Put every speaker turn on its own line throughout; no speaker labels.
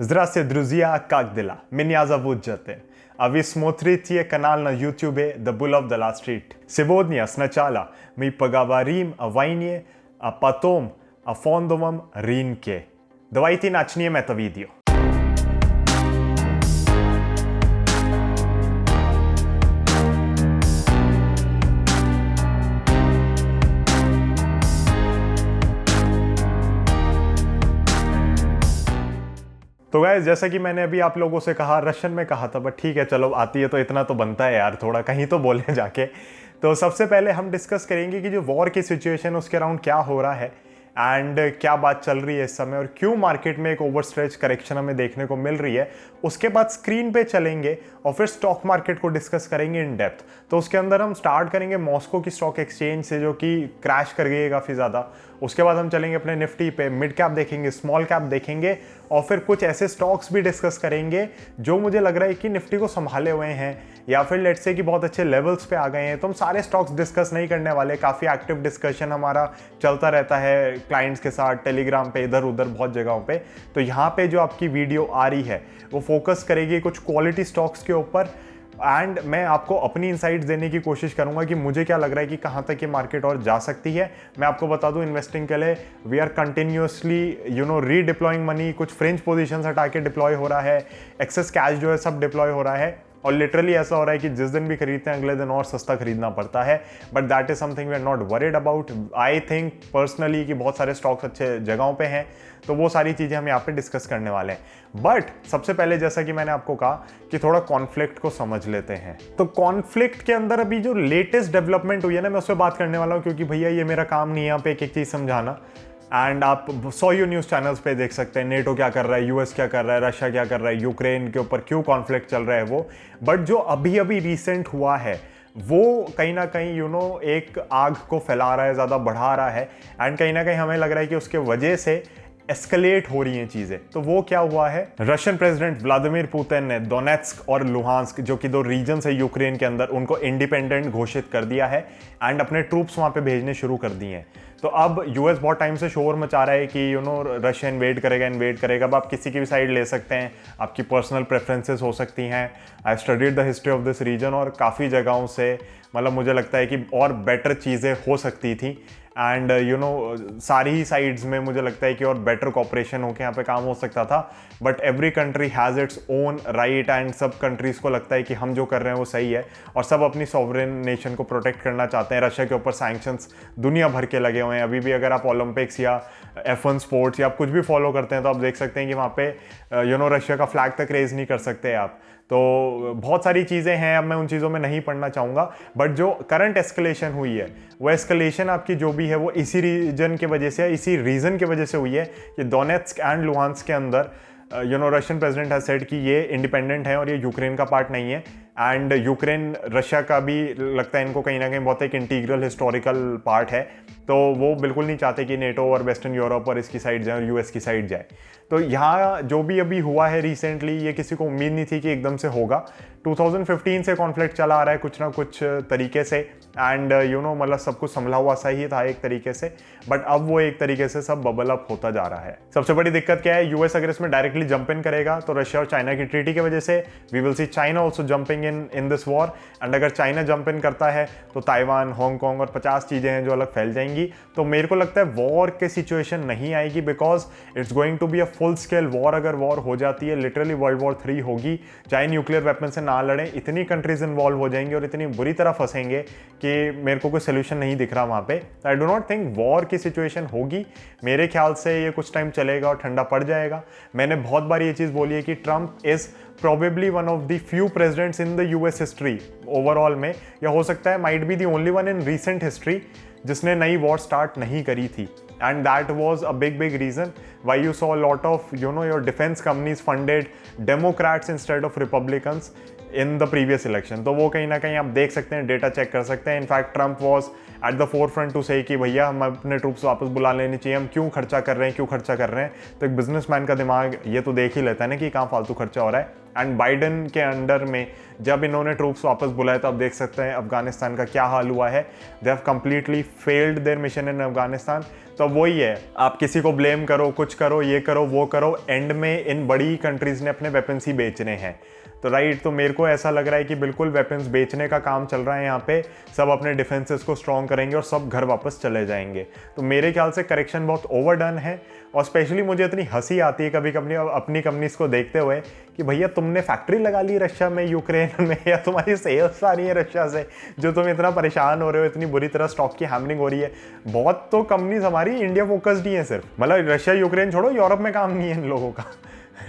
Zdrastie, друзья, как дела? Меня зовут Джатин. А вы смотрите канал на YouTube The Bull of the Last Street. Сегодня сначала мы поговорим о войне, а потом о фондовом рынке. Давайте начнем это видео. तो guys, जैसा कि मैंने अभी आप लोगों से कहा, रशियन में कहा था, बट ठीक है, चलो आती है तो इतना तो बनता है यार, थोड़ा कहीं तो बोले जाके। तो सबसे पहले हम डिस्कस करेंगे कि जो वॉर की सिचुएशन उसके अराउंड क्या हो रहा है एंड क्या बात चल रही है इस समय और क्यों मार्केट में एक ओवरस्ट्रेच करेक्शन हमें देखने को मिल रही है। उसके बाद स्क्रीन पे चलेंगे और फिर स्टॉक मार्केट को डिस्कस करेंगे इन डेप्थ। तो उसके अंदर हम स्टार्ट करेंगे मॉस्को की स्टॉक एक्सचेंज से, जो कि क्रैश कर गई है काफ़ी ज़्यादा। उसके बाद हम चलेंगे अपने निफ्टी पे, मिड कैप देखेंगे, स्मॉल कैप देखेंगे और फिर कुछ ऐसे स्टॉक्स भी डिस्कस करेंगे जो मुझे लग रहा है कि निफ्टी को संभाले हुए हैं या फिर लेट्स से कि बहुत अच्छे लेवल्स पे आ गए हैं। तो हम सारे स्टॉक्स डिस्कस नहीं करने वाले, काफ़ी एक्टिव डिस्कशन हमारा चलता रहता है क्लाइंट्स के साथ, टेलीग्राम पे, इधर उधर बहुत जगहों पे। तो यहाँ पे जो आपकी वीडियो आ रही है वो फोकस करेगी कुछ क्वालिटी स्टॉक्स के ऊपर एंड मैं आपको अपनी इनसाइट्स देने की कोशिश करूंगा कि मुझे क्या लग रहा है कि कहाँ तक ये मार्केट और जा सकती है। मैं आपको बता दूं, इन्वेस्टिंग के लिए we are continuously redeploying money. कुछ फ्रेंच पोजीशंस हटा के डिप्लॉय हो रहा है, एक्सेस कैश जो है सब डिप्लॉय हो रहा है और लिटरली ऐसा हो रहा है कि जिस दिन भी खरीदते हैं अगले दिन और सस्ता खरीदना पड़ता है। But that is something we are not worried about. I think personally कि बहुत सारे स्टॉक्स अच्छे जगहों पे हैं, तो वो सारी चीज़ें हम यहाँ पे डिस्कस करने वाले हैं। बट सबसे पहले, जैसा कि मैंने आपको कहा कि थोड़ा कॉन्फ्लिक्ट को समझ लेते हैं। तो कॉन्फ्लिक्ट के अंदर अभी जो लेटेस्ट डेवलपमेंट हुई है ना, मैं उस पर बात करने वाला हूँ, क्योंकि भैया ये मेरा काम नहीं है यहाँ पे एक एक चीज़ समझाना। एंड आप 100 न्यूज़ चैनल्स पे देख सकते हैं नेटो क्या कर रहा है, यूएस क्या कर रहा है, रशिया क्या कर रहा है, यूक्रेन के ऊपर क्यों कॉन्फ्लिक्ट चल रहा है वो। बट जो अभी अभी रिसेंट हुआ है वो कहीं ना कहीं एक आग को फैला रहा है, ज़्यादा बढ़ा रहा है एंड कहीं ना कहीं हमें लग रहा है कि उसके वजह से एस्केलेट हो रही हैं चीज़ें। तो वो क्या हुआ है, रशियन प्रेसिडेंट व्लादिमीर पुतिन ने डोनेट्स्क और लुहांस्क, जो कि दो रीजन्स है यूक्रेन के अंदर, उनको इंडिपेंडेंट घोषित कर दिया है एंड अपने ट्रूप्स वहाँ पे भेजने शुरू कर दिए हैं। तो अब यूएस बहुत टाइम से शोर मचा रहा है कि रशिया इन्वेड करेगा। अब आप किसी की भी साइड ले सकते हैं, आपकी पर्सनल प्रेफरेंसेस हो सकती हैं। I studied the history of this region और काफ़ी जगहों से मतलब मुझे लगता है कि और बेटर चीज़ें हो सकती थी एंड सारी ही साइड्स में मुझे लगता है कि और बेटर कॉपरेशन होकर यहाँ पे काम हो सकता था। But every country has its own right and सब कंट्रीज़ को लगता है कि हम जो कर रहे हैं वो सही है और सब अपनी सॉवरेन नेशन को प्रोटेक्ट करना चाहते हैं। रशिया के ऊपर सैंक्शंस दुनिया भर के लगे हुए हैं। अभी भी अगर आप ओलंपिक्स या F1 स्पोर्ट्स या आप कुछ भी फॉलो करते हैं तो आप देख सकते हैं कि वहाँ पे रशिया का फ्लैग तक रेज नहीं कर सकते आप। तो बहुत सारी चीज़ें हैं, अब मैं उन चीज़ों में नहीं पढ़ना चाहूँगा। बट जो करंट एस्केलेशन हुई है वो एस्केलेशन आपकी जो भी है वो इसी रीजन की वजह से, इसी रीज़न की वजह से हुई है कि डोनेट्स्क एंड लुहांस्क के अंदर रशियन प्रेसिडेंट हैज सेड कि ये इंडिपेंडेंट है और ये यूक्रेन का पार्ट नहीं है एंड यूक्रेन रशिया का भी लगता है इनको कहीं ना कहीं बहुत एक इंटीग्रल हिस्टोरिकल पार्ट है। तो वो बिल्कुल नहीं चाहते कि नेटो और वेस्टर्न यूरोप और इसकी साइड जाए और यूएस की साइड जाए। तो यहाँ जो भी अभी हुआ है रिसेंटली, ये किसी को उम्मीद नहीं थी कि एकदम से होगा। 2015 से कॉन्फ्लिक्ट चला आ रहा है कुछ ना कुछ तरीके से एंड मतलब सब कुछ संभला हुआ सा ही था एक तरीके से। बट अब वो एक तरीके से सब बबल अप होता जा रहा है। सबसे बड़ी दिक्कत क्या है, यूएस अगर इसमें डायरेक्टली जंप इन करेगा तो रशिया और चाइना की ट्रीटी की वजह से we will see China also jumping in this war. And अगर चाइना जंप इन करता है तो ताइवान, हांगकांग और 50 चीज़ें हैं जो अलग फैल जाएंगी। तो मेरे को लगता है वॉर के सिचुएशन नहीं आएगी, because it's going to be a full scale war. अगर वॉर हो जाती है लिटरली वर्ल्ड वॉर 3 होगी। चाहे न्यूक्लियर वेपन से ना लड़ें, इतनी कंट्रीज इन्वॉल्व हो जाएंगी और इतनी बुरी तरह फंसेंगे कि मेरे को कोई सोल्यूशन नहीं दिख रहा वहाँ पे। I do not think war की सिचुएशन होगी। मेरे ख्याल से ये कुछ टाइम चलेगा और ठंडा पड़ जाएगा। मैंने बहुत बार ये चीज़ बोली है कि Trump is probably one of the few presidents in the US history overall में, या हो सकता है might be the only one in recent history जिसने नई वॉर स्टार्ट नहीं करी थी। and that was a big reason why you saw a lot of your defense companies funded Democrats instead of Republicans in the previous election। तो वो कहीं ना कहीं आप देख सकते हैं, डेटा चेक कर सकते हैं। In fact Trump was at the forefront to say कि भैया हम अपने ट्रूप्स वापस बुला लेनी चाहिए, हम क्यों खर्चा कर रहे हैं। तो एक बिजनेसमैन का दिमाग ये तो देख ही लेता है ना कि कहाँ फालतू खर्चा हो रहा है। एंड बाइडन के अंडर में जब इन्होंने ट्रूप्स वापस बुलाए तो आप देख सकते हैं अफगानिस्तान का क्या हाल हुआ है। They have completely failed their mission in Afghanistan. तो वही है, आप किसी को ब्लेम करो, कुछ करो, ये करो वो करो, एंड में इन बड़ी कंट्रीज ने अपने वेपन्स ही बेचने हैं। तो राइट, तो मेरे को ऐसा लग रहा है कि बिल्कुल वेपन्स बेचने का काम चल रहा है यहाँ पे। सब अपने डिफेंसेस को स्ट्रॉन्ग करेंगे और सब घर वापस चले जाएंगे। तो मेरे ख्याल से करेक्शन बहुत ओवरडन है। और स्पेशली मुझे इतनी हंसी आती है कभी कभी अपनी कंपनीज को देखते हुए कि भैया तुमने फैक्ट्री लगा ली रशिया में, यूक्रेन में, या तुम्हारी सेल्स आ रही है रशिया से, जो तुम इतना परेशान हो रहे हो, इतनी बुरी तरह स्टॉक की हैमरिंग हो रही है। बहुत तो कंपनीज हमारी इंडिया फोकस्ड ही है सिर्फ, मतलब रशिया यूक्रेन छोड़ो, यूरोप में काम नहीं है इन लोगों का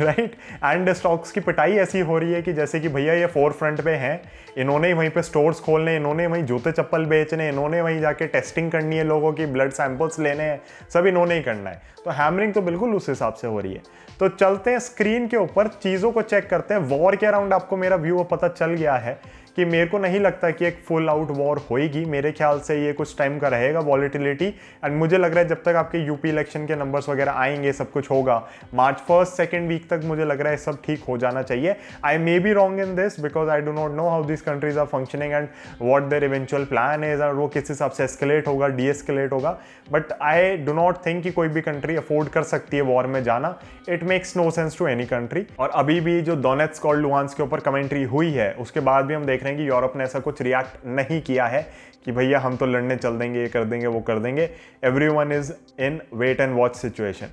राइट। एंड स्टॉक्स की पिटाई ऐसी हो रही है कि जैसे कि भैया ये फोर फ्रंट पे हैं, इन्होंने ही वहीं पे स्टोर्स खोलने, इन्होंने वहीं जूते चप्पल बेचने, इन्होंने वहीं जाके टेस्टिंग करनी है, लोगों की ब्लड सैंपल्स लेने हैं, सब इन्होंने ही करना है। तो हैमरिंग तो बिल्कुल उस हिसाब से हो रही है। तो चलते हैं स्क्रीन के ऊपर, चीज़ों को चेक करते हैं। वॉर के अराउंड आपको मेरा व्यू पता चल गया है कि मेरे को नहीं लगता कि एक फुल आउट वॉर होएगी। मेरे ख्याल से ये कुछ टाइम का रहेगा वॉलेटिलिटी। एंड मुझे लग रहा है जब तक आपके यूपी इलेक्शन के नंबर्स वगैरह आएंगे, सब कुछ होगा, मार्च 1st 2nd वीक तक मुझे लग रहा है सब ठीक हो जाना चाहिए। I may be wrong in this because I do not know how this countries are functioning and what their eventual plan is, और वो किस हिसाब से एस्केलेट होगा, डीएस्केलेट होगा। But I do not think कि कोई भी कंट्री अफोर्ड कर सकती है वॉर में जाना। It makes no sense to any country. और अभी भी जो डोनेट्स्क और लुहांस्क के ऊपर कमेंट्री हुई है, उसके बाद भी हम देख रहे हैं कि यूरोप ने ऐसा कुछ रिएक्ट नहीं किया है कि भैया हम तो लड़ने चल देंगे, ये कर देंगे, वो कर देंगे। Everyone is in wait and watch situation.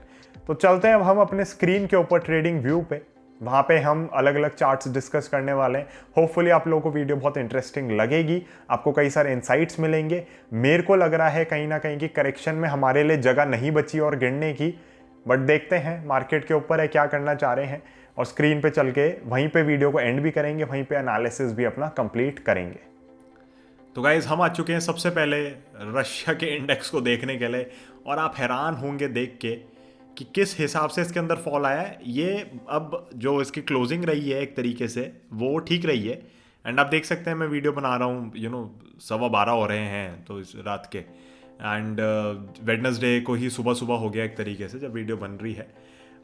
तो चलते हैं अब हम अपने स्क्रीन के ऊपर ट्रेडिंग व्यू पे, वहाँ पे हम अलग अलग चार्ट्स डिस्कस करने वाले हैं। होपफुली आप लोगों को वीडियो बहुत इंटरेस्टिंग लगेगी, आपको कई सारे इंसाइट्स मिलेंगे। मेरे को लग रहा है कहीं ना कहीं कि करेक्शन में हमारे लिए जगह नहीं बची और गिरने की, बट देखते हैं, मार्केट के ऊपर है क्या करना चाह रहे हैं। और स्क्रीन पे चल के वहीं पे वीडियो को एंड भी करेंगे, वहीं पे एनालिसिस भी अपना कंप्लीट करेंगे। तो गाइज हम आ चुके हैं सबसे पहले रशिया के इंडेक्स को देखने के लिए, और आप हैरान होंगे देख के कि किस हिसाब से इसके अंदर फॉल आया है। ये अब जो इसकी क्लोजिंग रही है एक तरीके से वो ठीक रही है। एंड आप देख सकते हैं मैं वीडियो बना रहा हूँ, 12:15 हो रहे हैं तो इस रात के, एंड वेडनेसडे को ही सुबह सुबह हो गया एक तरीके से जब वीडियो बन रही है।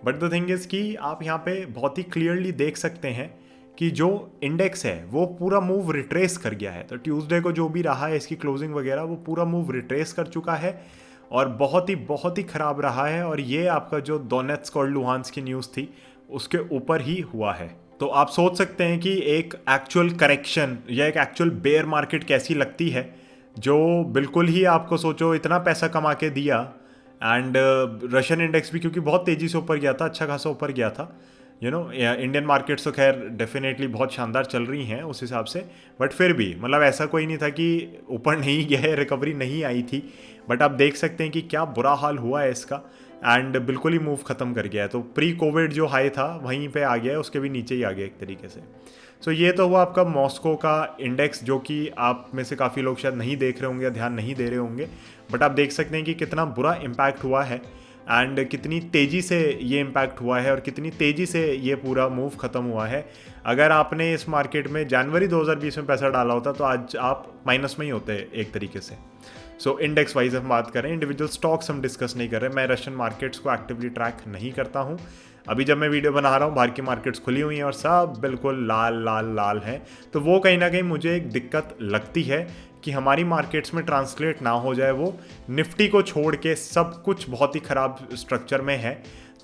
बट द थिंग इज़ कि आप यहाँ पे बहुत ही क्लियरली देख सकते हैं कि जो इंडेक्स है वो पूरा मूव रिट्रेस कर गया है। तो ट्यूसडे को जो भी रहा है इसकी क्लोजिंग वगैरह, वो पूरा मूव रिट्रेस कर चुका है और बहुत ही ख़राब रहा है। और ये आपका जो डोनेट्स्क और लुहांस्क की न्यूज़ थी उसके ऊपर ही हुआ है। तो आप सोच सकते हैं कि एक एक्चुअल करेक्शन या एक एक्चुअल बेयर मार्केट कैसी लगती है, जो बिल्कुल ही आपको सोचो इतना पैसा कमा के दिया। एंड रशियन इंडेक्स भी क्योंकि बहुत तेज़ी से ऊपर गया था, अच्छा खासा ऊपर गया था। इंडियन मार्केट्स तो खैर डेफिनेटली बहुत शानदार चल रही हैं उस हिसाब से, बट फिर भी मतलब ऐसा कोई नहीं था कि ऊपर नहीं गया है, रिकवरी नहीं आई थी। बट आप देख सकते हैं कि क्या बुरा हाल हुआ है इसका, एंड बिल्कुल ही मूव ख़त्म कर गया है। तो प्री कोविड जो हाई था वहीं पे आ गया है, उसके भी नीचे ही आ गया एक तरीके से। सो ये तो हुआ आपका मॉस्को का इंडेक्स, जो कि आप में से काफ़ी लोग शायद नहीं देख रहे होंगे, ध्यान नहीं दे रहे होंगे, बट आप देख सकते हैं कि कितना बुरा इम्पैक्ट हुआ है एंड कितनी तेज़ी से ये इम्पैक्ट हुआ है और कितनी तेज़ी से ये पूरा मूव ख़त्म हुआ है। अगर आपने इस मार्केट में जनवरी 2020 में पैसा डाला होता तो आज आप माइनस में ही होते एक तरीके से। सो इंडेक्स वाइज हम बात करें, इंडिविजुअल स्टॉक्स हम डिस्कस नहीं कर रहे। मैं रशियन मार्केट्स को एक्टिवली ट्रैक नहीं करता हूँ। अभी जब मैं वीडियो बना रहा हूँ बाहर की मार्केट्स खुली हुई हैं और सब बिल्कुल लाल लाल लाल हैं, तो वो कहीं ना कहीं मुझे एक दिक्कत लगती है कि हमारी मार्केट्स में ट्रांसलेट ना हो जाए वो। निफ्टी को छोड़ के सब कुछ बहुत ही ख़राब स्ट्रक्चर में है।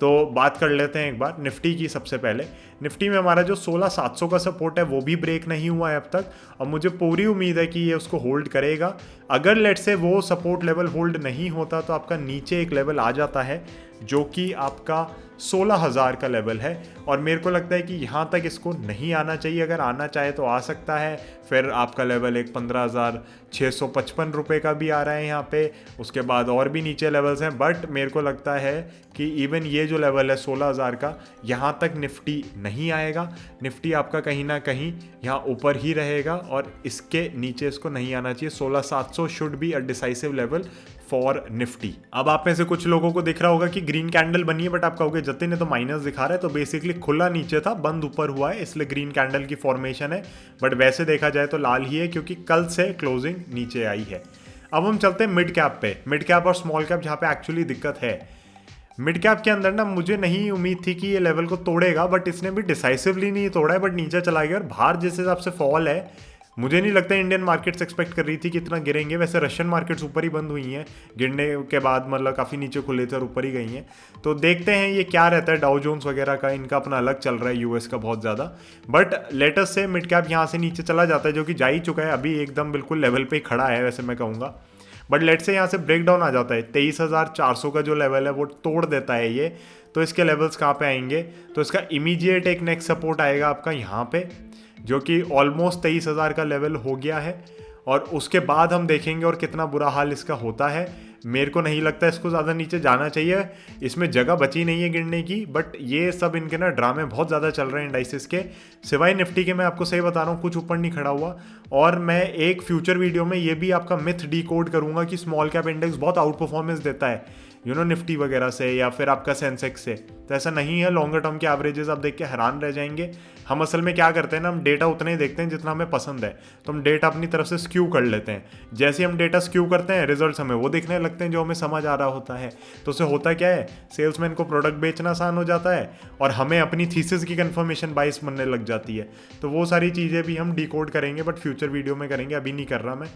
तो बात कर लेते हैं एक बार निफ्टी की। सबसे पहले निफ्टी में हमारा जो 16,700 का सपोर्ट है वो भी ब्रेक नहीं हुआ है अब तक, और मुझे पूरी उम्मीद है कि ये उसको होल्ड करेगा। अगर लेट से वो सपोर्ट लेवल होल्ड नहीं होता तो आपका नीचे एक लेवल आ जाता है जो कि आपका 16,000 का लेवल है, और मेरे को लगता है कि यहाँ तक इसको नहीं आना चाहिए। अगर आना चाहे तो आ सकता है, फिर आपका लेवल एक 15,655 रुपये का भी आ रहा है यहाँ पे। उसके बाद और भी नीचे लेवल्स हैं, बट मेरे को लगता है कि इवन ये जो लेवल है 16,000 का, यहाँ तक निफ्टी नहीं आएगा। निफ्टी आपका कहीं ना कहीं यहाँ ऊपर ही रहेगा और इसके नीचे इसको नहीं आना चाहिए। 16,700 should be a decisive level for Nifty. अब आप में से कुछ लोगों को दिख रहा होगा कि ग्रीन कैंडल बनी है, बट आप कहोगे जतिन ने तो माइनस दिखा रहा है, तो बेसिकली खुला नीचे था, बंद ऊपर हुआ है, इसलिए ग्रीन कैंडल की फॉर्मेशन है। बट वैसे देखा जाए तो लाल ही है क्योंकि कल से क्लोजिंग नीचे आई है। अब हम चलते हैं मिड कैप पे, मिड कैप और स्मॉल कैप जहाँ पे एक्चुअली दिक्कत है। मिड कैप के अंदर ना मुझे नहीं उम्मीद थी कि ये लेवल को तोड़ेगा, बट इसने भी डिसाइसिवली नहीं तोड़ा है, बट नीचे चला गया। और बाहर जिस हिसाब से फॉल है, मुझे नहीं लगता इंडियन मार्केट्स एक्सपेक्ट कर रही थी कि इतना गिरेंगे। वैसे रशियन मार्केट्स ऊपर ही बंद हुई हैं गिरने के बाद, मतलब काफ़ी नीचे खुले थे और ऊपर ही गई हैं। तो देखते हैं ये क्या रहता है। डाउ जोन्स वगैरह का इनका अपना अलग चल रहा है, यूएस का बहुत ज़्यादा। बट लेटेस्ट से मिड कैप यहाँ से नीचे चला जाता है, जो कि जा ही चुका है, अभी एकदम बिल्कुल लेवल पे ही खड़ा है वैसे मैं कहूँगा। बट लेट से यहाँ से ब्रेक डाउन आ जाता है, 23,400 का जो लेवल है वो तोड़ देता है ये। तो इसके लेवल्स कहाँ पे आएंगे, तो इसका इमीडिएट एक नेक्स्ट सपोर्ट आएगा आपका यहाँ पे, जो कि ऑलमोस्ट 23,000 का लेवल हो गया है। और उसके बाद हम देखेंगे और कितना बुरा हाल इसका होता है। मेरे को नहीं लगता इसको ज़्यादा नीचे जाना चाहिए, इसमें जगह बची नहीं है गिरने की। बट ये सब इनके ना ड्रामे बहुत ज़्यादा चल रहे हैं इंडाइसिस के, सिवाय निफ्टी के। मैं आपको सही बता रहा हूँ, कुछ ऊपर नहीं खड़ा हुआ। और मैं एक फ्यूचर वीडियो में ये भी आपका मिथ डिकोड करूँगा कि स्मॉल कैप इंडेक्स बहुत आउट परफॉर्मेंस देता है निफ्टी वगैरह से या फिर आपका सेंसेक्स से। तो ऐसा नहीं है, लॉन्गर टर्म के एवरेजेस आप देख के हैरान रह जाएंगे। हम असल में क्या करते हैं ना, हम डेटा उतना ही देखते हैं जितना हमें पसंद है, तो हम डेटा अपनी तरफ से स्क्यू कर लेते हैं। जैसे हम डेटा स्क्यू करते हैं, रिजल्ट्स हमें वो दिखने लगते हैं जो हमें समझ आ रहा होता है। तो उससे होता क्या है, सेल्समैन को प्रोडक्ट बेचना आसान हो जाता है और हमें अपनी थीसिस की कंफर्मेशन बाइस बनने लग जाती है। तो वो सारी चीज़ें भी हम डिकोड करेंगे, बट फ्यूचर वीडियो में करेंगे, अभी नहीं कर रहा मैं,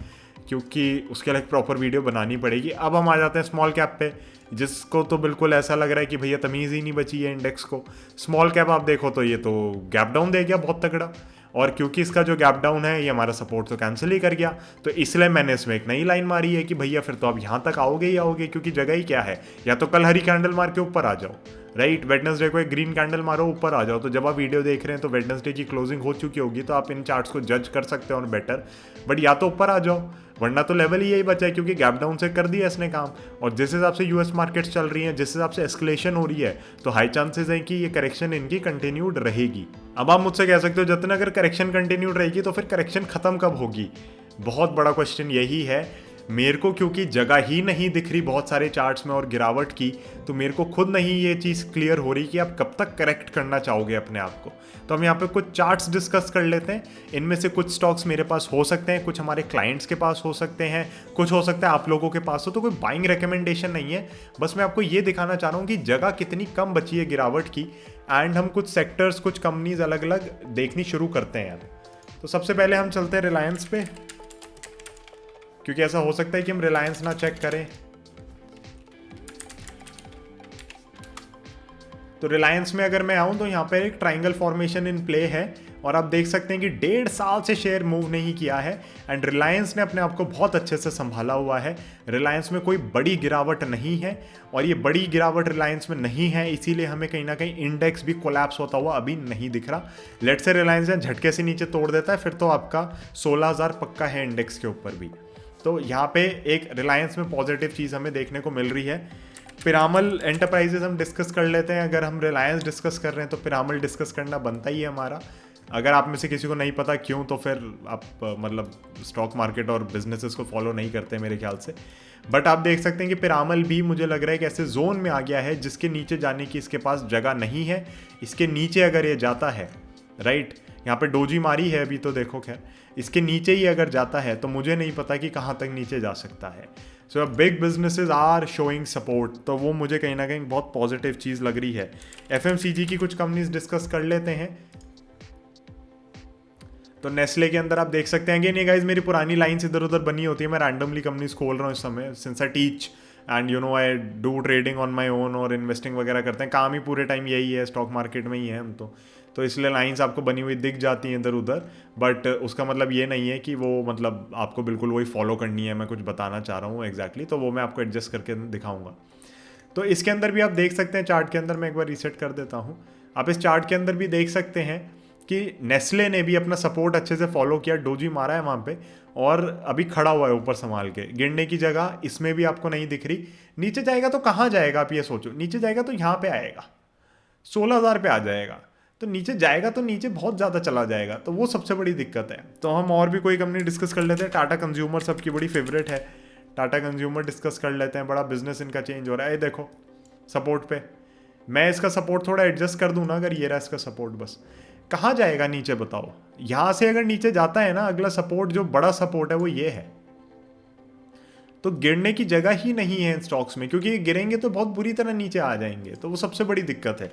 क्योंकि उसके लिए एक प्रॉपर वीडियो बनानी पड़ेगी। अब हम आ जाते हैं स्मॉल कैप पे, जिसको तो बिल्कुल ऐसा लग रहा है कि भैया तमीज़ ही नहीं बची है इंडेक्स को। स्मॉल कैप आप देखो तो ये तो गैप डाउन दे गया बहुत तगड़ा, और क्योंकि इसका जो गैप डाउन है ये हमारा सपोर्ट तो कैंसिल ही कर गया, तो इसलिए मैंने इसमें एक नई लाइन मारी है कि भैया फिर तो आप यहाँ तक आओगे ही आओगे, क्योंकि जगह ही क्या है, या तो कल हरी कैंडल मार के ऊपर आ जाओ, राइट, वेडनेसडे को एक ग्रीन कैंडल मारो ऊपर आ जाओ। तो जब आप वीडियो देख रहे हैं तो वेडनेसडे की क्लोजिंग हो चुकी होगी, तो आप इन चार्ट्स को जज कर सकते हो और बेटर। बट या तो ऊपर आ जाओ, वरना तो लेवल ही यही बचा है, क्योंकि गैप डाउन से कर दिया इसने काम। और जिस हिसाब से यूएस मार्केट्स चल रही हैं, जिस हिसाब से एस्केलेशन हो रही है, तो हाई चांसेस है कि ये करेक्शन इनकी कंटिन्यूड रहेगी। अब आप मुझसे कह सकते हो जतिन अगर करेक्शन कंटिन्यूड रहेगी तो फिर करेक्शन खत्म कब होगी। बहुत बड़ा क्वेश्चन यही है मेरे को, क्योंकि जगह ही नहीं दिख रही बहुत सारे चार्ट्स में और गिरावट की, तो मेरे को खुद नहीं ये चीज़ क्लियर हो रही कि आप कब तक करेक्ट करना चाहोगे अपने आप को। तो हम यहाँ पे कुछ चार्ट्स डिस्कस कर लेते हैं। इनमें से कुछ स्टॉक्स मेरे पास हो सकते हैं, कुछ हमारे क्लाइंट्स के पास हो सकते हैं, कुछ हो सकता है आप लोगों के पास हो। तो कोई बाइंग रिकमेंडेशन नहीं है, बस मैं आपको ये दिखाना चाह रहा हूँ कि जगह कितनी कम बची है गिरावट की। एंड हम कुछ सेक्टर्स, कुछ कंपनीज अलग अलग देखनी शुरू करते हैं। तो सबसे पहले हम चलते हैं रिलायंस पे, क्योंकि ऐसा हो सकता है कि हम रिलायंस ना चेक करें। तो रिलायंस में अगर मैं आऊं तो यहाँ पर एक ट्राइंगल फॉर्मेशन इन प्ले है, और आप देख सकते हैं कि 1.5 साल से शेयर मूव नहीं किया है। एंड रिलायंस ने अपने आप को बहुत अच्छे से संभाला हुआ है। रिलायंस में कोई बड़ी गिरावट नहीं है, और ये बड़ी गिरावट रिलायंस में नहीं है, इसीलिए हमें कहीं ना कहीं इंडेक्स भी कोलैप्स होता हुआ अभी नहीं दिख रहा। लेट से रिलायंस झटके से नीचे तोड़ देता है, फिर तो आपका 16,000 पक्का है इंडेक्स के ऊपर भी। तो यहाँ पे एक रिलायंस में पॉजिटिव चीज़ हमें देखने को मिल रही है। पिरामल एंटरप्राइजेस हम डिस्कस कर लेते हैं। अगर हम रिलायंस डिस्कस कर रहे हैं तो पिरामल डिस्कस करना बनता ही है हमारा। अगर आप में से किसी को नहीं पता क्यों, तो फिर आप मतलब स्टॉक मार्केट और बिजनेसेस को फॉलो नहीं करते मेरे ख्याल से। बट आप देख सकते हैं कि पिरामल भी मुझे लग रहा है कि ऐसे जोन में आ गया है जिसके नीचे जाने की इसके पास जगह नहीं है। इसके नीचे अगर ये जाता है, राइट, यहाँ पे डोजी मारी है अभी तो देखो, खैर इसके नीचे ही अगर जाता है तो मुझे नहीं पता कि कहाँ तक नीचे जा सकता है। So big businesses are showing support, तो वो मुझे कहीं ना कहीं बहुत पॉजिटिव चीज़ लग रही है। एफएमसीजी की कुछ कंपनीज डिस्कस कर लेते हैं। तो नेस्ले के अंदर आप देख सकते हैं, अगेन ये गाइस मेरी पुरानी लाइन्स इधर उधर बनी होती है, मैं रैंडमली कंपनीज खोल रहा हूँ इस समय, since I teach and I do trading on my own और इन्वेस्टिंग वगैरह करते हैं, काम ही पूरे टाइम यही है, स्टॉक मार्केट में ही है हम तो इसलिए लाइंस आपको बनी हुई दिख जाती हैं इधर उधर। बट उसका मतलब ये नहीं है कि वो मतलब आपको बिल्कुल वही फॉलो करनी है, मैं कुछ बताना चाह रहा हूँ एग्जैक्टली, तो वो मैं आपको एडजस्ट करके दिखाऊंगा। तो इसके अंदर भी आप देख सकते हैं, चार्ट के अंदर मैं एक बार रीसेट कर देता हूँ। आप इस चार्ट के अंदर भी देख सकते हैं कि नेस्ले ने भी अपना सपोर्ट अच्छे से फॉलो किया, डोजी मारा है वहाँ पे, और अभी खड़ा हुआ है ऊपर संभाल के। गिरने की जगह इसमें भी आपको नहीं दिख रही। नीचे जाएगा तो कहाँ जाएगा आप ये सोचो, नीचे जाएगा तो यहाँ पे आएगा, 16,000 पे आ जाएगा। तो नीचे जाएगा तो नीचे बहुत ज़्यादा चला जाएगा, तो वो सबसे बड़ी दिक्कत है। तो हम और भी कोई कंपनी डिस्कस कर लेते हैं। टाटा कंज्यूमर सबकी बड़ी फेवरेट है, टाटा कंज्यूमर डिस्कस कर लेते हैं। बड़ा बिजनेस इनका चेंज हो रहा है। ये देखो सपोर्ट पे, मैं इसका सपोर्ट थोड़ा एडजस्ट कर दूँ ना, अगर ये रहा इसका सपोर्ट, बस कहाँ जाएगा नीचे बताओ। यहाँ से अगर नीचे जाता है ना, अगला सपोर्ट जो बड़ा सपोर्ट है वो ये है। तो गिरने की जगह ही नहीं है इन स्टॉक्स में, क्योंकि ये गिरेंगे तो बहुत बुरी तरह नीचे आ जाएंगे, तो वो सबसे बड़ी दिक्कत है।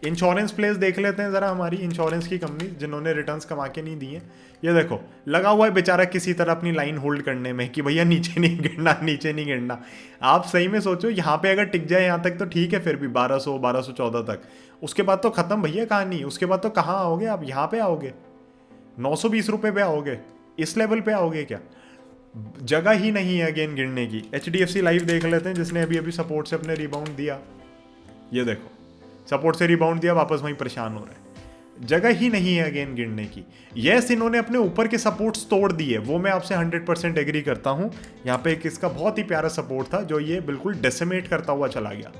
इंश्योरेंस प्लेस देख लेते हैं ज़रा, हमारी इंश्योरेंस की कंपनी जिन्होंने रिटर्न्स कमा के नहीं दिए। ये देखो लगा हुआ है बेचारा किसी तरह अपनी लाइन होल्ड करने में कि भैया नीचे नहीं गिरना, नीचे नहीं गिरना। आप सही में सोचो, यहाँ पे अगर टिक जाए यहाँ तक तो ठीक है, फिर भी 1214 तक, उसके बाद तो खत्म भैया कहानी। उसके बाद तो कहाँ आओगे आप? यहाँ पे आओगे, 920 रुपये पे आओगे, इस लेवल पे आओगे क्या? जगह ही नहीं है अगेन गिरने की। HDFC लाइव देख लेते हैं, जिसने अभी अभी सपोर्ट से अपने रिबाउंड दिया। ये देखो सपोर्ट से रिबाउंड दिया, वापस वहीं परेशान हो रहा है। जगह ही नहीं है अगेन गिरने की। यस, इन्होंने अपने ऊपर के सपोर्ट्स तोड़ दिए, वो मैं आपसे 100% एग्री करता हूँ। यहाँ पे एक इसका बहुत ही प्यारा सपोर्ट था जो ये बिल्कुल डेसिमेट करता हुआ चला गया।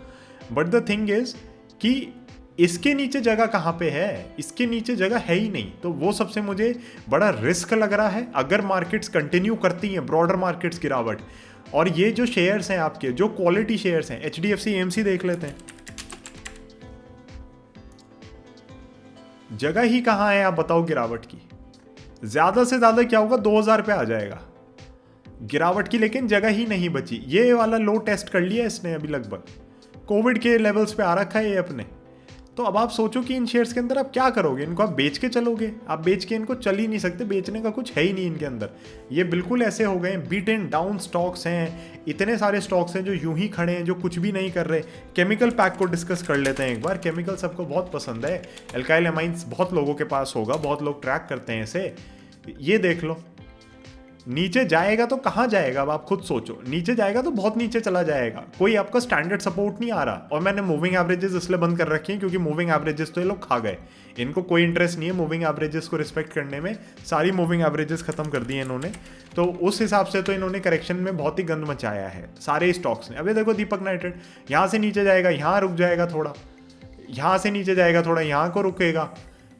बट द थिंग इज कि इसके नीचे जगह कहाँ पे है? इसके नीचे जगह है ही नहीं। तो वो सबसे मुझे बड़ा रिस्क लग रहा है अगर मार्केट्स कंटिन्यू करती हैं, ब्रॉडर मार्केट्स गिरावट। और ये जो शेयर्स हैं आपके, जो क्वालिटी शेयर्स हैं, HDFC AMC देख लेते हैं, जगह ही कहाँ है आप बताओ गिरावट की? ज्यादा से ज्यादा क्या होगा, 2000 पे आ जाएगा गिरावट की, लेकिन जगह ही नहीं बची। ये वाला लो टेस्ट कर लिया इसने अभी, लगभग कोविड के लेवल्स पे आ रखा है ये अपने। तो अब आप सोचो कि इन शेयर्स के अंदर आप क्या करोगे? इनको आप बेच के चलोगे? आप बेच के इनको चल ही नहीं सकते, बेचने का कुछ है ही नहीं इनके अंदर। ये बिल्कुल ऐसे हो गए हैं, बीटन डाउन स्टॉक्स हैं। इतने सारे स्टॉक्स हैं जो यूं ही खड़े हैं, जो कुछ भी नहीं कर रहे। केमिकल पैक को डिस्कस कर लेते हैं एक बार। केमिकल सबको बहुत पसंद है, एल्काइल एमाइंस बहुत लोगों के पास होगा, बहुत लोग ट्रैक करते हैं इसे। ये देख लो, नीचे जाएगा तो कहाँ जाएगा? अब आप खुद सोचो, नीचे जाएगा तो बहुत नीचे चला जाएगा, कोई आपका स्टैंडर्ड सपोर्ट नहीं आ रहा। और मैंने मूविंग एवरेजेस इसलिए बंद कर रखी हैं क्योंकि मूविंग एवरेजेस तो ये लोग खा गए, इनको कोई इंटरेस्ट नहीं है मूविंग एवरेजेस को रिस्पेक्ट करने में। सारी मूविंग एवरेजेस खत्म कर दी है इन्होंने। तो उस हिसाब से तो इन्होंने करेक्शन में बहुत ही गंद मचाया है सारे स्टॉक्स ने। अभी देखो दीपक नाइट्रेट यहाँ से नीचे जाएगा, यहाँ रुक जाएगा थोड़ा, यहाँ से नीचे जाएगा थोड़ा, यहाँ को रुकेगा,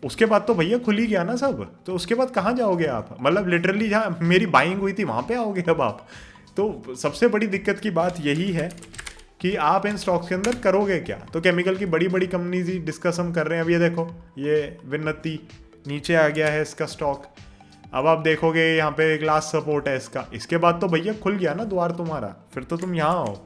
उसके बाद तो भैया खुल ही गया ना सब। तो उसके बाद कहाँ जाओगे आप? मतलब लिटरली जहाँ मेरी बाइंग हुई थी वहाँ पे आओगे अब आप? तो सबसे बड़ी दिक्कत की बात यही है कि आप इन स्टॉक्स के अंदर करोगे क्या। तो केमिकल की बड़ी बड़ी कंपनीज ही डिस्कस हम कर रहे हैं। अब ये देखो, ये विन्नति नीचे आ गया है इसका स्टॉक। अब आप देखोगे यहाँ पे एक लास्ट सपोर्ट है इसका, इसके बाद तो भैया खुल गया ना द्वार तुम्हारा, फिर तो तुम यहाँ आओ,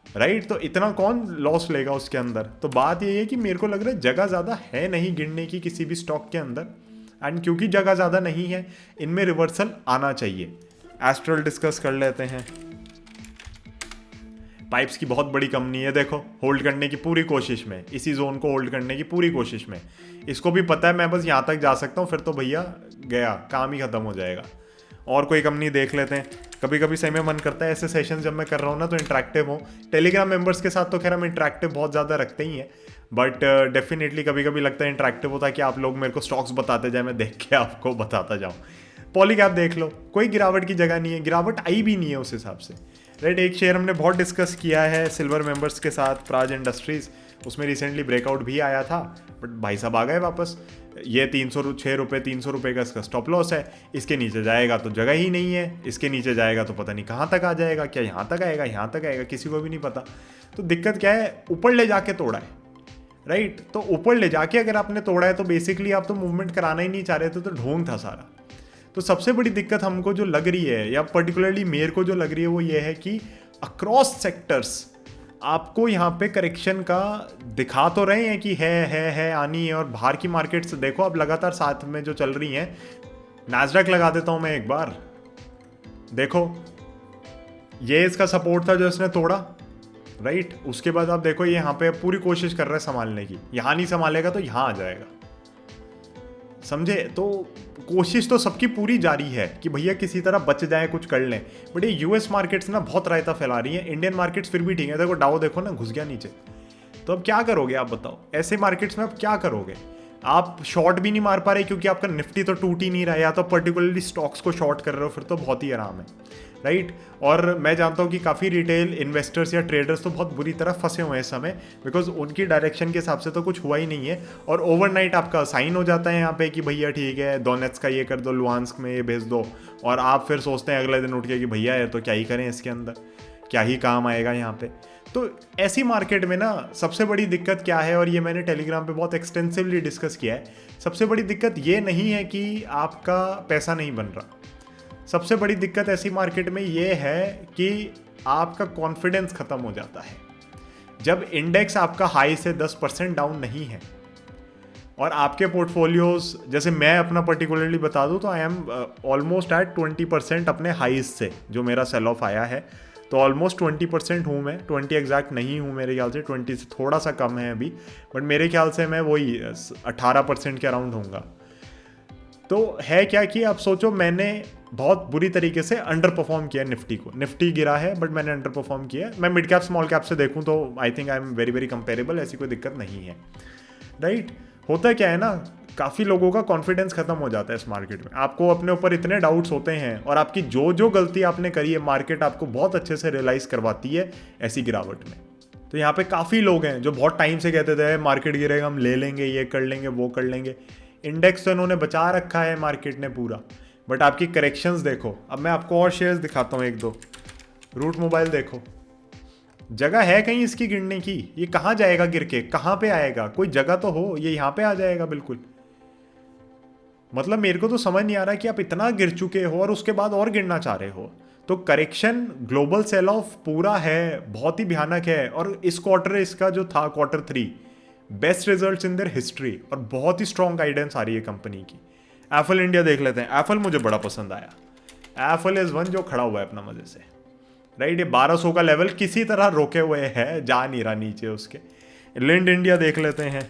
राइट। तो इतना कौन लॉस लेगा उसके अंदर? तो बात ये है कि मेरे को लग रहा है जगह ज़्यादा है नहीं गिरने की किसी भी स्टॉक के अंदर। एंड क्योंकि जगह ज़्यादा नहीं है, इनमें रिवर्सल आना चाहिए। एस्ट्रल डिस्कस कर लेते हैं। पाइप्स की बहुत बड़ी कंपनी है, देखो होल्ड करने की पूरी कोशिश में, इसी जोन को होल्ड करने की पूरी कोशिश में। इसको भी पता है मैं बस यहाँ तक जा सकता हूँ, फिर तो भैया गया, काम ही खत्म हो जाएगा। और कोई कंपनी देख लेते हैं। कभी कभी सही में मन करता है ऐसे सेशन जब मैं कर रहा हूँ ना तो इंटरेक्टिव हो। टेलीग्राम मेंबर्स के साथ तो खैर हम इंटरेक्टिव बहुत ज़्यादा रखते ही हैं, बट डेफिनेटली कभी कभी लगता है इंटरेक्टिव होता है कि आप लोग मेरे को स्टॉक्स बताते जाए, मैं देख के आपको बताता जाऊँ। पॉलीकैप देख लो, कोई गिरावट की जगह नहीं है, गिरावट आई भी नहीं है उस हिसाब से, राइट। एक शेयर हमने बहुत डिस्कस किया है सिल्वर मेंबर्स के साथ, प्राज इंडस्ट्रीज, उसमें रिसेंटली ब्रेकआउट भी आया था, बट भाई साहब आ गए वापस। ये 306 रुपये, 300 रुपये का इसका स्टॉप लॉस है। इसके नीचे जाएगा तो जगह ही नहीं है, इसके नीचे जाएगा तो पता नहीं कहाँ तक आ जाएगा, क्या यहाँ तक आएगा, यहाँ तक आएगा, किसी को भी नहीं पता। तो दिक्कत क्या है, ऊपर ले जाके तोड़ा है, राइट। तो ऊपर ले जाके अगर आपने तोड़ा है तो बेसिकली आप तो मूवमेंट कराना ही नहीं चाह रहे थे, तो ढोंग था सारा। तो सबसे बड़ी दिक्कत हमको जो लग रही है, या पर्टिकुलरली मेरे को जो लग रही है, वो ये है कि अक्रॉस सेक्टर्स आपको यहाँ पे करेक्शन का दिखा तो रहे हैं कि है आनी है। और बाहर की मार्केट्स देखो अब लगातार साथ में जो चल रही हैं। नैस्डैक लगा देता हूँ मैं एक बार, देखो ये इसका सपोर्ट था जो इसने तोड़ा, राइट। उसके बाद आप देखो ये यहाँ पे पूरी कोशिश कर रहा है संभालने की, यहाँ नहीं संभालेगा तो यहाँ आ जाएगा, समझे। तो कोशिश तो सबकी पूरी जारी है कि भैया किसी तरह बच जाए, कुछ कर लें। बट ये यूएस मार्केट्स ना बहुत रायता फैला रही है, इंडियन मार्केट्स फिर भी ठीक है। देखो डाउ देखो ना, घुस गया नीचे। तो अब क्या करोगे आप बताओ, ऐसे मार्केट्स में आप क्या करोगे? आप शॉर्ट भी नहीं मार पा रहे क्योंकि आपका निफ्टी तो टूट ही नहीं रहा है, या तो पर्टिकुलरली स्टॉक्स को शॉर्ट कर रहे हो, फिर तो बहुत ही आराम है, राइट। और मैं जानता हूँ कि काफ़ी रिटेल इन्वेस्टर्स या ट्रेडर्स तो बहुत बुरी तरह फंसे हुए हैं इस समय, बिकॉज उनकी डायरेक्शन के हिसाब से तो कुछ हुआ ही नहीं है। और ओवरनाइट आपका साइन हो जाता है यहाँ पे कि भैया ठीक है डोनेट्स का ये कर दो, लुहांस्क में ये भेज दो, और आप फिर सोचते हैं अगले दिन उठ के कि भैया ये तो क्या ही करें इसके अंदर, क्या ही काम आएगा यहाँ पे। तो ऐसी मार्केट में ना सबसे बड़ी दिक्कत क्या है, और ये मैंने टेलीग्राम पे बहुत एक्सटेंसिवली डिस्कस किया है। सबसे बड़ी दिक्कत ये नहीं है कि आपका पैसा नहीं बन रहा, सबसे बड़ी दिक्कत ऐसी मार्केट में ये है कि आपका कॉन्फिडेंस खत्म हो जाता है। जब इंडेक्स आपका हाई से 10% डाउन नहीं है और आपके पोर्टफोलियोज, जैसे मैं अपना पर्टिकुलरली बता दूं तो आई एम ऑलमोस्ट एट 20% अपने हाईज से, जो मेरा सेल ऑफ आया है तो ऑलमोस्ट 20% हूँ मैं, 20 एग्जैक्ट नहीं हूँ मेरे ख्याल से, 20 से थोड़ा सा कम है अभी, बट मेरे ख्याल से मैं वही 18% के अराउंड होऊंगा। तो है क्या कि आप सोचो मैंने बहुत बुरी तरीके से अंडर परफॉर्म किया निफ्टी को। निफ्टी गिरा है बट मैंने अंडर परफॉर्म किया। मैं मिड कैप स्मॉल कैप से देखूं तो I think I am very very comparable, ऐसी कोई दिक्कत नहीं है, राइट। होता क्या है ना, काफ़ी लोगों का कॉन्फिडेंस खत्म हो जाता है इस मार्केट में। आपको अपने ऊपर इतने डाउट्स होते हैं और आपकी जो जो गलती आपने करी है मार्केट आपको बहुत अच्छे से रियलाइज़ करवाती है ऐसी गिरावट में। तो यहाँ पे काफ़ी लोग हैं जो बहुत टाइम से कहते थे मार्केट गिरेगा हम ले लेंगे, ये कर लेंगे, वो कर लेंगे। इंडेक्स तो इन्होंने बचा रखा है मार्केट ने पूरा, बट आपकी करेक्शंस देखो। अब मैं आपको और शेयर्स दिखाता हूँ एक दो। रूट मोबाइल देखो, जगह है कहीं इसकी गिरने की? ये कहाँ जाएगा गिर के, कहाँ पे आएगा? कोई जगह तो हो, ये यहाँ पे आ जाएगा बिल्कुल। मतलब मेरे को तो समझ नहीं आ रहा कि आप इतना गिर चुके हो और उसके बाद और गिरना चाह रहे हो। तो करेक्शन, ग्लोबल सेल ऑफ पूरा है, बहुत ही भयानक है। और इस क्वार्टर इसका जो था Q3 best results in their history और बहुत ही स्ट्रॉन्ग गाइडेंस आ रही है कंपनी की। एप्पल इंडिया देख लेते हैं। एप्पल मुझे बड़ा पसंद आया। एप्पल इज वन जो खड़ा हुआ है अपना मजे से, राइट। ये 1200 का लेवल किसी तरह रोके हुए है, जा नहीं रहा नीचे उसके। लिंड इंडिया देख लेते हैं।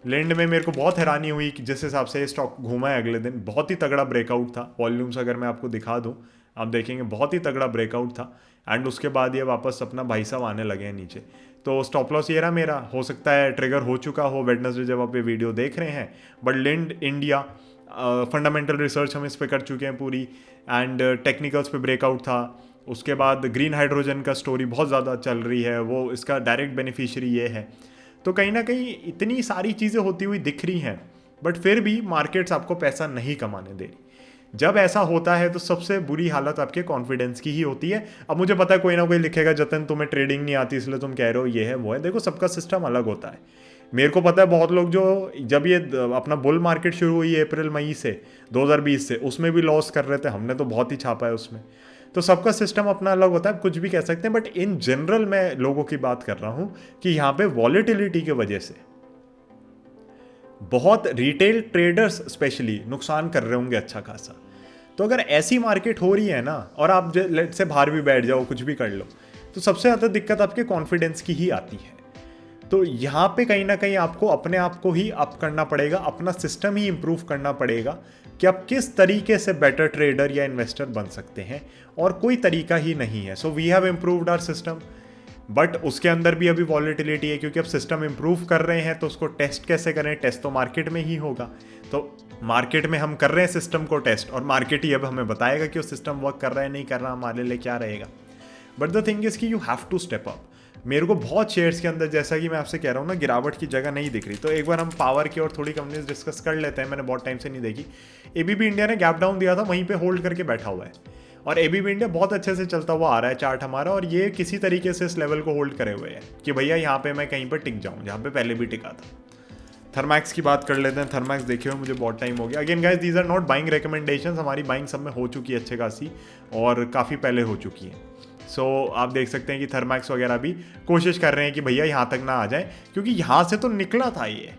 लिंड में मेरे को बहुत हैरानी हुई कि जिस हिसाब से स्टॉक घूमा है अगले दिन, बहुत ही तगड़ा ब्रेकआउट था। वॉल्यूम्स अगर मैं आपको दिखा दूं आप देखेंगे बहुत ही तगड़ा ब्रेकआउट था। एंड उसके बाद ये वापस अपना भाई साहब आने लगे हैं नीचे। तो स्टॉप लॉस ये रहा मेरा, हो सकता है ट्रिगर हो चुका हो वेडनेसडे जब आप ये वीडियो देख रहे हैं। बट लिंड इंडिया फंडामेंटल रिसर्च हम इस पे कर चुके हैं पूरी, एंड टेक्निकल्स पे ब्रेकआउट था। उसके बाद ग्रीन हाइड्रोजन का स्टोरी बहुत ज़्यादा चल रही है, वो इसका डायरेक्ट बेनिफिशियरी ये है। तो कहीं ना कहीं इतनी सारी चीज़ें होती हुई दिख रही हैं, बट फिर भी मार्केट्स आपको पैसा नहीं कमाने दे रही। जब ऐसा होता है तो सबसे बुरी हालत आपके कॉन्फिडेंस की ही होती है। अब मुझे पता है कोई ना कोई लिखेगा जतन तुम्हें ट्रेडिंग नहीं आती इसलिए तुम कह रहे हो ये है वो है। देखो सबका सिस्टम अलग होता है। मेरे को पता है बहुत लोग जो जब ये अपना बुल मार्केट शुरू हुई अप्रैल मई से 2020 से, उसमें भी लॉस कर रहे थे, हमने तो बहुत ही छापा है उसमें। तो सबका सिस्टम अपना अलग होता है, कुछ भी कह सकते हैं। बट इन जनरल मैं लोगों की बात कर रहा हूं कि यहाँ पे वॉलेटिलिटी की वजह से बहुत रिटेल ट्रेडर्स स्पेशली नुकसान कर रहे होंगे अच्छा खासा। तो अगर ऐसी मार्केट हो रही है ना, और आप लेट से बाहर भी बैठ जाओ कुछ भी कर लो, तो सबसे ज़्यादा दिक्कत आपके कॉन्फिडेंस की ही आती है। तो यहाँ पे कहीं ना कहीं आपको अपने आप को ही अप करना पड़ेगा, अपना सिस्टम ही इम्प्रूव करना पड़ेगा कि आप किस तरीके से बेटर ट्रेडर या इन्वेस्टर बन सकते हैं, और कोई तरीका ही नहीं है। So we have improved our system, but उसके अंदर भी अभी वॉलेटिलिटी है, क्योंकि अब सिस्टम इम्प्रूव कर रहे हैं तो उसको टेस्ट कैसे करें? टेस्ट तो मार्केट में ही होगा। तो मार्केट में हम कर रहे हैं सिस्टम को टेस्ट, और मार्केट ही अब हमें बताएगा कि वो सिस्टम वर्क कर रहा है नहीं कर रहा, हमारे लिए क्या रहेगा। बट द थिंग इज कि you have to step up. मेरे को बहुत शेयर्स के अंदर, जैसा कि मैं आपसे कह रहा हूँ ना, गिरावट की जगह नहीं दिख रही। तो एक बार हम पावर की और थोड़ी कंपनीज डिस्कस कर लेते हैं। मैंने बहुत टाइम से नहीं देखी। एबीबी इंडिया ने गैप डाउन दिया था, वहीं पे होल्ड करके बैठा हुआ है, और एबीबी इंडिया बहुत अच्छे से चलता हुआ आ रहा है चार्ट हमारा, और ये किसी तरीके से इस लेवल को होल्ड करे हुए है कि भैया यहाँ पे मैं कहीं पर टिक जाऊँ जहाँ पे पहले भी टिका था। थर्मैक्स की बात कर लेते हैं। थर्मैक्स देखे हुए मुझे बहुत टाइम हो गया। Again guys these are not buying recommendations, हमारी बाइंग सब में हो चुकी है अच्छे खासी, और काफ़ी पहले हो चुकी है। सो आप देख सकते हैं कि थर्मैक्स वगैरह भी कोशिश कर रहे हैं कि भैया यहाँ तक ना आ जाए, क्योंकि यहाँ से तो निकला था ये,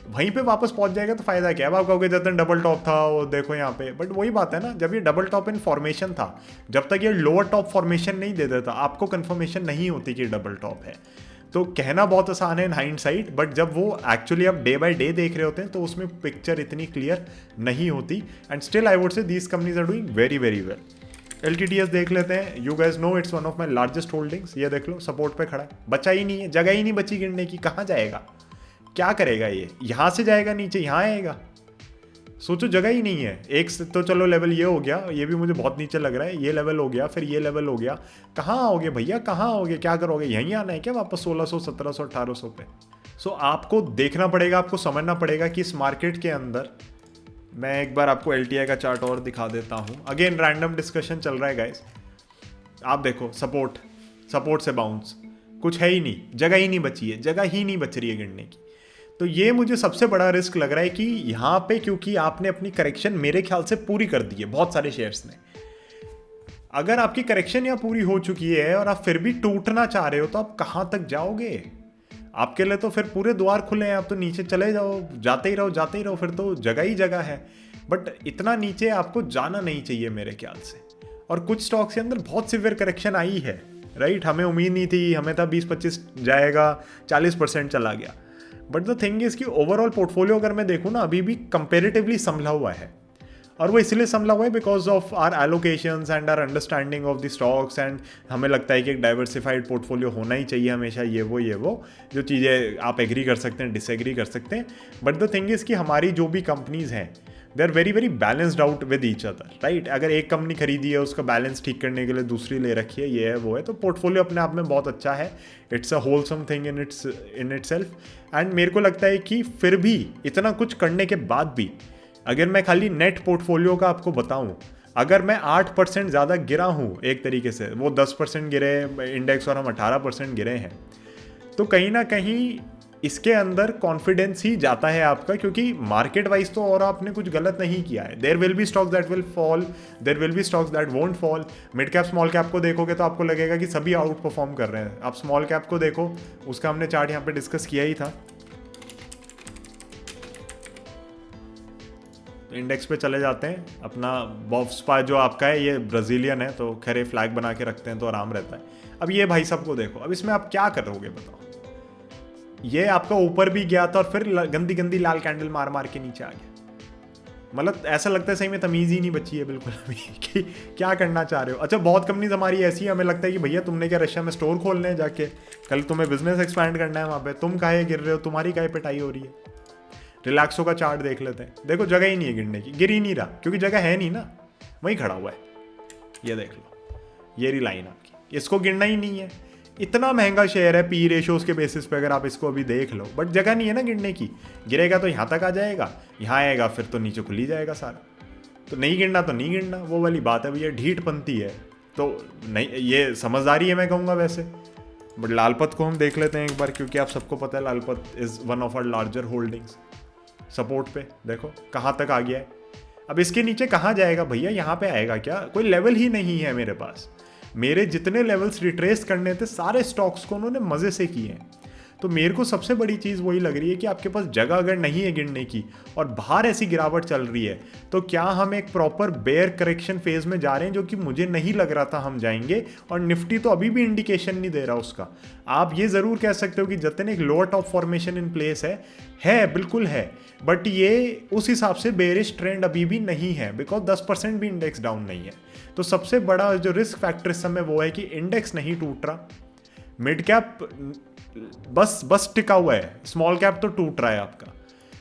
वहीं पे वापस पहुंच जाएगा तो फायदा क्या है? अब आप कहोगे जतन डबल टॉप था वो देखो यहाँ पे, बट वही बात है ना, जब ये डबल टॉप इन फॉर्मेशन था, जब तक ये लोअर टॉप फॉर्मेशन नहीं दे देता आपको कंफर्मेशन नहीं होती कि डबल टॉप है। तो कहना बहुत आसान है इन हाइंडसाइट, बट जब वो एक्चुअली आप डे बाय डे देख रहे होते हैं तो उसमें पिक्चर इतनी क्लियर नहीं होती। And still I would say these companies are doing very very well. LTTS देख लेते हैं। You guys know it's one of my largest holdings. ये देख लो सपोर्ट पे खड़ा है, बचा ही नहीं है, जगह ही नहीं बची गिरने की। कहाँ जाएगा, क्या करेगा ये? यहाँ से जाएगा नीचे, यहाँ आएगा? सोचो, जगह ही नहीं है। एक तो चलो लेवल ये हो गया, ये भी मुझे बहुत नीचे लग रहा है। ये लेवल हो गया, फिर ये लेवल हो गया। कहाँ आओगे भैया, कहाँ आओगे? क्या करोगे? यहीं आना है क्या वापस 1600, 1700, 1800 पे? सो आपको देखना पड़ेगा, आपको समझना पड़ेगा कि इस मार्केट के अंदर, मैं एक बार आपको LTI का चार्ट और दिखा देता हूँ। अगेन रैंडम डिस्कशन चल रहा है गाइस। आप देखो सपोर्ट से बाउंस, कुछ है ही नहीं, जगह ही नहीं बची है, जगह ही नहीं बच रही है गिरने की। तो ये मुझे सबसे बड़ा रिस्क लग रहा है कि यहाँ पे, क्योंकि आपने अपनी करेक्शन मेरे ख्याल से पूरी कर दी है बहुत सारे शेयर्स ने, अगर आपकी करेक्शन यहाँ पूरी हो चुकी है और आप फिर भी टूटना चाह रहे हो तो आप कहाँ तक जाओगे? आपके लिए तो फिर पूरे द्वार खुले हैं, आप तो नीचे चले जाओ, जाते ही रहो जाते ही रहो, फिर तो जगह ही जगह है। बट इतना नीचे आपको जाना नहीं चाहिए मेरे ख्याल से। और कुछ स्टॉक्स के अंदर बहुत सिवियर करेक्शन आई है, राइट। हमें उम्मीद नहीं थी, हमें था 20-25 जाएगा, 40% चला गया। बट द थिंग इज कि ओवरऑल पोर्टफोलियो अगर मैं देखूँ ना, अभी भी कंपेरेटिवली संभला हुआ है। और वो इसलिए संभला हुआ है because of our allocations and our understanding of the stocks. And हमें लगता है कि एक डाइवर्सिफाइड पोर्टफोलियो होना ही चाहिए हमेशा, ये वो जो चीज़ें आप एग्री कर सकते हैं, डिसएग्री कर सकते हैं। बट द थिंग इज़ कि हमारी जो भी कंपनीज हैं they are very very balanced out with each other, right. अगर एक कंपनी खरीदी है, उसका बैलेंस ठीक करने के लिए दूसरी ले रखी है, ये है वो है, तो पोर्टफोलियो अपने आप में बहुत अच्छा है। It's a wholesome thing in it self. And मेरे को लगता है कि फिर भी इतना कुछ करने के बाद भी, अगर मैं खाली नेट पोर्टफोलियो का आपको बताऊं, अगर मैं 8% ज़्यादा गिरा हूं एक तरीके से, वो 10% गिरे इंडेक्स और हम 18% गिरे हैं, तो कहीं ना कहीं इसके अंदर कॉन्फिडेंस ही जाता है आपका, क्योंकि मार्केट वाइज तो और आपने कुछ गलत नहीं किया है। There will be stocks that will fall, there will be stocks that won't fall. Mid cap small cap को देखोगे तो आपको लगेगा कि सभी आउट परफॉर्म कर रहे हैं। आप स्मॉल कैप को देखो, उसका हमने चार्ट यहाँ पे डिस्कस किया ही था। इंडेक्स पे चले जाते हैं, अपना बॉफ्सपा जो आपका है ये ब्राज़ीलियन है, तो खैर फ्लैग बना के रखते हैं तो आराम रहता है। अब ये भाई साहब को देखो, अब इसमें आप क्या करोगे बताओ? ये आपका ऊपर भी गया था और फिर गंदी गंदी लाल कैंडल मार मार के नीचे आ गया। मतलब ऐसा लगता है सही में तमीज़ ही नहीं बची है बिल्कुल अभी कि क्या करना चाह रहे हो। अच्छा, बहुत कंपनीज हमारी ऐसी है, हमें लगता है कि भैया तुमने क्या रशिया में स्टोर खोलने हैं जाके, कल तुम्हें बिजनेस एक्सपैंड करना है वहाँ पे, तुम काहे गिर रहे हो, तुम्हारी काहे पिटाई हो रही है। रिलैक्सो का चार्ट देख लेते हैं, देखो जगह ही नहीं है गिरने की, गिर ही नहीं रहा क्योंकि जगह है नहीं ना, वहीं खड़ा हुआ है। ये देख लो, ये रही लाइन आपकी, इसको गिरना ही नहीं है। इतना महंगा शेयर है पी रेशोज के बेसिस पे, अगर आप इसको अभी देख लो, बट जगह नहीं है ना गिरने की। गिरेगा तो यहाँ तक आ जाएगा, यहाँ आएगा फिर तो नीचे खुल ही जाएगा सारा। तो नहीं गिरना तो नहीं गिरना, वो वाली बात है भैया, ढीठपंती है तो नहीं, ये समझदारी है मैं कहूँगा वैसे। बट लालपत को हम देख लेते हैं एक बार, क्योंकि आप सबको पता है Lalpath is one of our larger holdings. Support पे देखो कहाँ तक आ गया है। अब इसके नीचे कहाँ जाएगा भैया, यहाँ पे आएगा क्या? कोई लेवल ही नहीं है मेरे पास। मेरे जितने लेवल्स रिट्रेस करने थे सारे स्टॉक्स को उन्होंने मज़े से किए हैं। तो मेरे को सबसे बड़ी चीज़ वही लग रही है कि आपके पास जगह अगर नहीं है गिरने की और बाहर ऐसी गिरावट चल रही है, तो क्या हम एक प्रॉपर बेयर करेक्शन फेज में जा रहे हैं, जो कि मुझे नहीं लग रहा था हम जाएंगे। और निफ्टी तो अभी भी इंडिकेशन नहीं दे रहा उसका। आप ये ज़रूर कह सकते हो कि जतन एक lower top formation in place है बिल्कुल है, बट ये उस हिसाब से बेरिश ट्रेंड अभी भी नहीं है, बिकॉज 10% भी इंडेक्स डाउन नहीं है। तो सबसे बड़ा जो रिस्क फैक्टर इस समय वो है कि इंडेक्स नहीं टूट रहा, मिड कैप बस टिका हुआ है, स्मॉल कैप तो टूट रहा है आपका,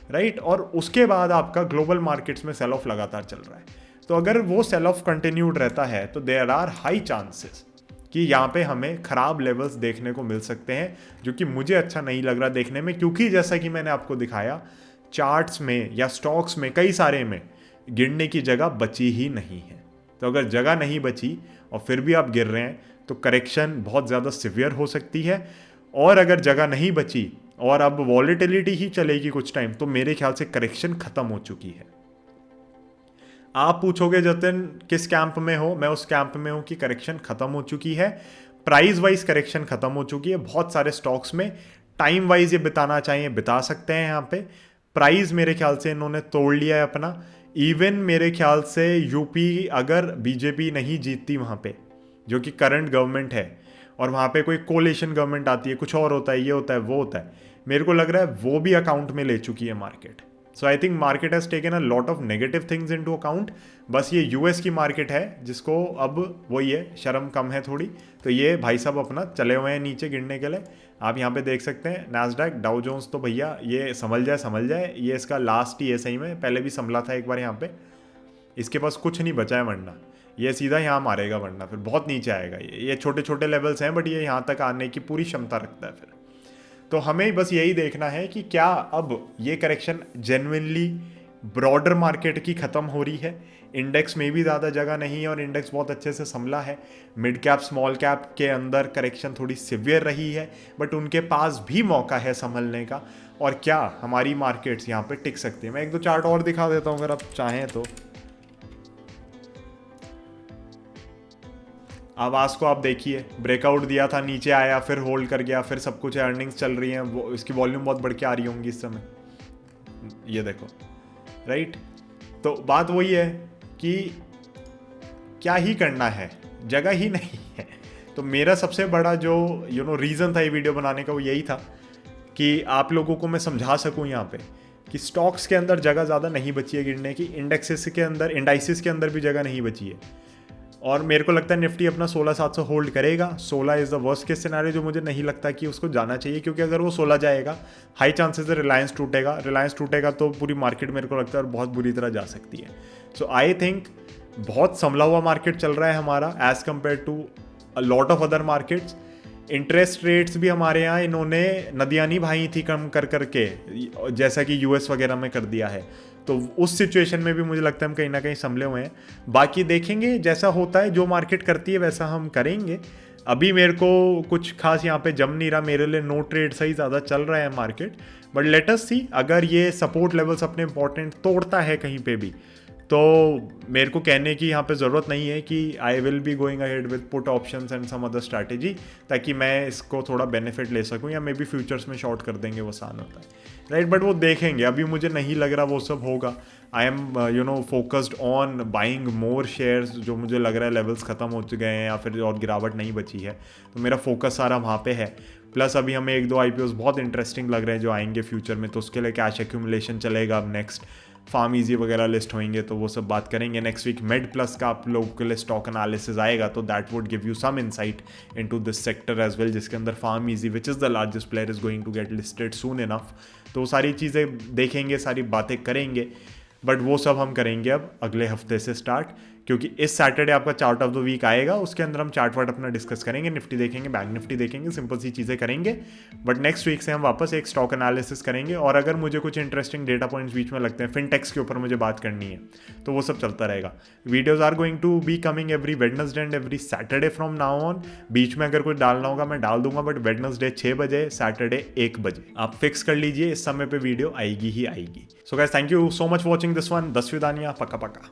राइट। और उसके बाद आपका ग्लोबल मार्केट्स में सेल ऑफ लगातार चल रहा है। तो अगर वो सेल ऑफ कंटिन्यूड रहता है तो देयर आर हाई चांसेस कि यहाँ पे हमें खराब लेवल्स देखने को मिल सकते हैं, जो कि मुझे अच्छा नहीं लग रहा देखने में, क्योंकि जैसा कि मैंने आपको दिखाया चार्ट्स में या स्टॉक्स में कई सारे में गिरने की जगह बची ही नहीं है। तो अगर जगह नहीं बची और फिर भी आप गिर रहे हैं तो करेक्शन बहुत ज़्यादा सिवियर हो सकती है। और अगर जगह नहीं बची और अब वॉलेटिलिटी ही चलेगी कुछ टाइम, तो मेरे ख्याल से करेक्शन खत्म हो चुकी है। आप पूछोगे जतिन किस कैंप में हो, मैं उस कैंप में हूं कि करेक्शन खत्म हो चुकी है। प्राइस वाइज करेक्शन खत्म हो चुकी है बहुत सारे स्टॉक्स में। टाइम वाइज ये बिताना चाहिए बिता सकते हैं यहाँ पे। प्राइस मेरे ख्याल से इन्होंने तोड़ लिया है अपना। इवन मेरे ख्याल से यूपी अगर बीजेपी नहीं जीतती वहाँ पे, जो कि करंट गवर्नमेंट है, और वहाँ पे कोई कोलिशन गवर्नमेंट आती है, कुछ और होता है, ये होता है वो होता है, मेरे को लग रहा है वो भी अकाउंट में ले चुकी है market. So I think market has taken a lot of negative things into account. बस ये यूएस की मार्केट है जिसको अब वही है, शर्म कम है थोड़ी, तो ये भाई साहब अपना चले हुए हैं नीचे गिरने के लिए। आप यहाँ पे देख सकते हैं नैस्डैक डाउ जोन्स, तो भैया ये समझ जाए, ये इसका लास्ट ही है सही में, पहले भी संभला था एक बार यहाँ पे, इसके पास कुछ नहीं बचा है, वरना ये सीधा यहाँ मारेगा, वरना फिर बहुत नीचे आएगा। ये छोटे छोटे लेवल्स हैं, बट ये यहाँ तक आने की पूरी क्षमता रखता है फिर। तो हमें बस यही देखना है कि क्या अब ये करेक्शन जेन्युइनली ब्रॉडर मार्केट की ख़त्म हो रही है। इंडेक्स में भी ज़्यादा जगह नहीं है और इंडेक्स बहुत अच्छे से संभला है। मिड कैप स्मॉल कैप के अंदर करेक्शन थोड़ी सिवियर रही है, बट उनके पास भी मौका है संभलने का। और क्या हमारी मार्केट्स यहाँ पे टिक सकती है। मैं एक दो चार्ट और दिखा देता हूँ अगर आप चाहें तो। आवाज़ को आप देखिए, ब्रेकआउट दिया था, नीचे आया, फिर होल्ड कर गया, फिर सब कुछ है, अर्निंग्स चल रही हैं, वो इसकी वॉल्यूम बहुत बढ़ के आ रही होंगी इस समय, ये देखो, राइट। तो बात वही है कि क्या ही करना है, जगह ही नहीं है। तो मेरा सबसे बड़ा जो रीज़न था ये वीडियो बनाने का वो यही था कि आप लोगों को मैं समझा सकूं यहाँ पे कि स्टॉक्स के अंदर जगह ज़्यादा नहीं बची है गिरने की, इंडेक्सेस के अंदर, इंडाइसिस के अंदर भी जगह नहीं बची है। और मेरे को लगता है निफ्टी अपना 16,700 होल्ड करेगा। 16 is the worst case scenario, जो मुझे नहीं लगता कि उसको जाना चाहिए, क्योंकि अगर वो 16 जाएगा हाई चांसेस है रिलायंस टूटेगा। रिलायंस टूटेगा तो पूरी मार्केट मेरे को लगता है बहुत बुरी तरह जा सकती है। सो आई थिंक बहुत संभला हुआ मार्केट चल रहा है हमारा as compare to a lot of other markets. Interest rates भी हमारे यहाँ इन्होंने नदियाँ नहीं भाई थी कम कर करके, जैसा कि यूएस वगैरह में कर दिया है। तो उस सिचुएशन में भी मुझे लगता है हम कहीं ना कहीं संभले हुए हैं। बाकी देखेंगे जैसा होता है, जो मार्केट करती है वैसा हम करेंगे। अभी मेरे को कुछ खास यहाँ पे जम नहीं रहा, मेरे लिए नो ट्रेड सही ज़्यादा चल रहा है मार्केट। बट लेट अस सी, अगर ये सपोर्ट लेवल्स अपने इंपॉर्टेंट तोड़ता है कहीं पे भी, तो मेरे को कहने की यहाँ पे ज़रूरत नहीं है कि I will be going ahead with put options and some other strategy, ताकि मैं इसको थोड़ा बेनिफिट ले सकूँ, या मे बी फ्यूचर्स में शॉर्ट कर देंगे, वो आसान होता है, राइट। बट वो देखेंगे, अभी मुझे नहीं लग रहा वो सब होगा। I am focused on buying more shares, जो मुझे लग रहा है लेवल्स ख़त्म हो चुके हैं या फिर और गिरावट नहीं बची है, तो मेरा फोकस सारा वहाँ पे है। प्लस अभी हमें 1-2 IPOs बहुत इंटरेस्टिंग लग रहे हैं जो आएंगे फ्यूचर में, तो उसके लिए कैश एक्यूमुलेशन चलेगा। अब नेक्स्ट फार्म ईजी वगैरह लिस्ट होंगे, तो वो सब बात करेंगे। नेक्स्ट वीक मेड प्लस का आप लोगों के लिए स्टॉक एनालिसिस आएगा, तो that would give you some insight into this sector as well, जिसके अंदर PharmEasy which is the largest player is going to get listed soon enough. तो वो सारी चीज़ें देखेंगे, सारी बातें करेंगे, बट वो सब हम करेंगे अब अगले हफ्ते से स्टार्ट, क्योंकि इस सैटरडे आपका चार्ट ऑफ द वीक आएगा, उसके अंदर हम चार्ट वार्ट अपना डिस्कस करेंगे, निफ्टी देखेंगे, बैंक निफ्टी देखेंगे, सिंपल सी चीज़ें करेंगे। बट नेक्स्ट वीक से हम वापस एक स्टॉक एनालिसिस करेंगे, और अगर मुझे कुछ इंटरेस्टिंग डेटा पॉइंट्स बीच में लगते हैं, फिनटेक्स के ऊपर मुझे बात करनी है, तो वो सब चलता रहेगा। Videos are going to be coming every Wednesday and every Saturday from now on. बीच में अगर कुछ डालना होगा मैं डाल दूंगा, बट वेडनेसडे 6 बजे, सैटरडे 1 बजे आप फिक्स कर लीजिए, इस समय पे वीडियो आएगी ही आएगी। So guys, thank you so much watching this one. 10 विदानिया, पक्का पक्का।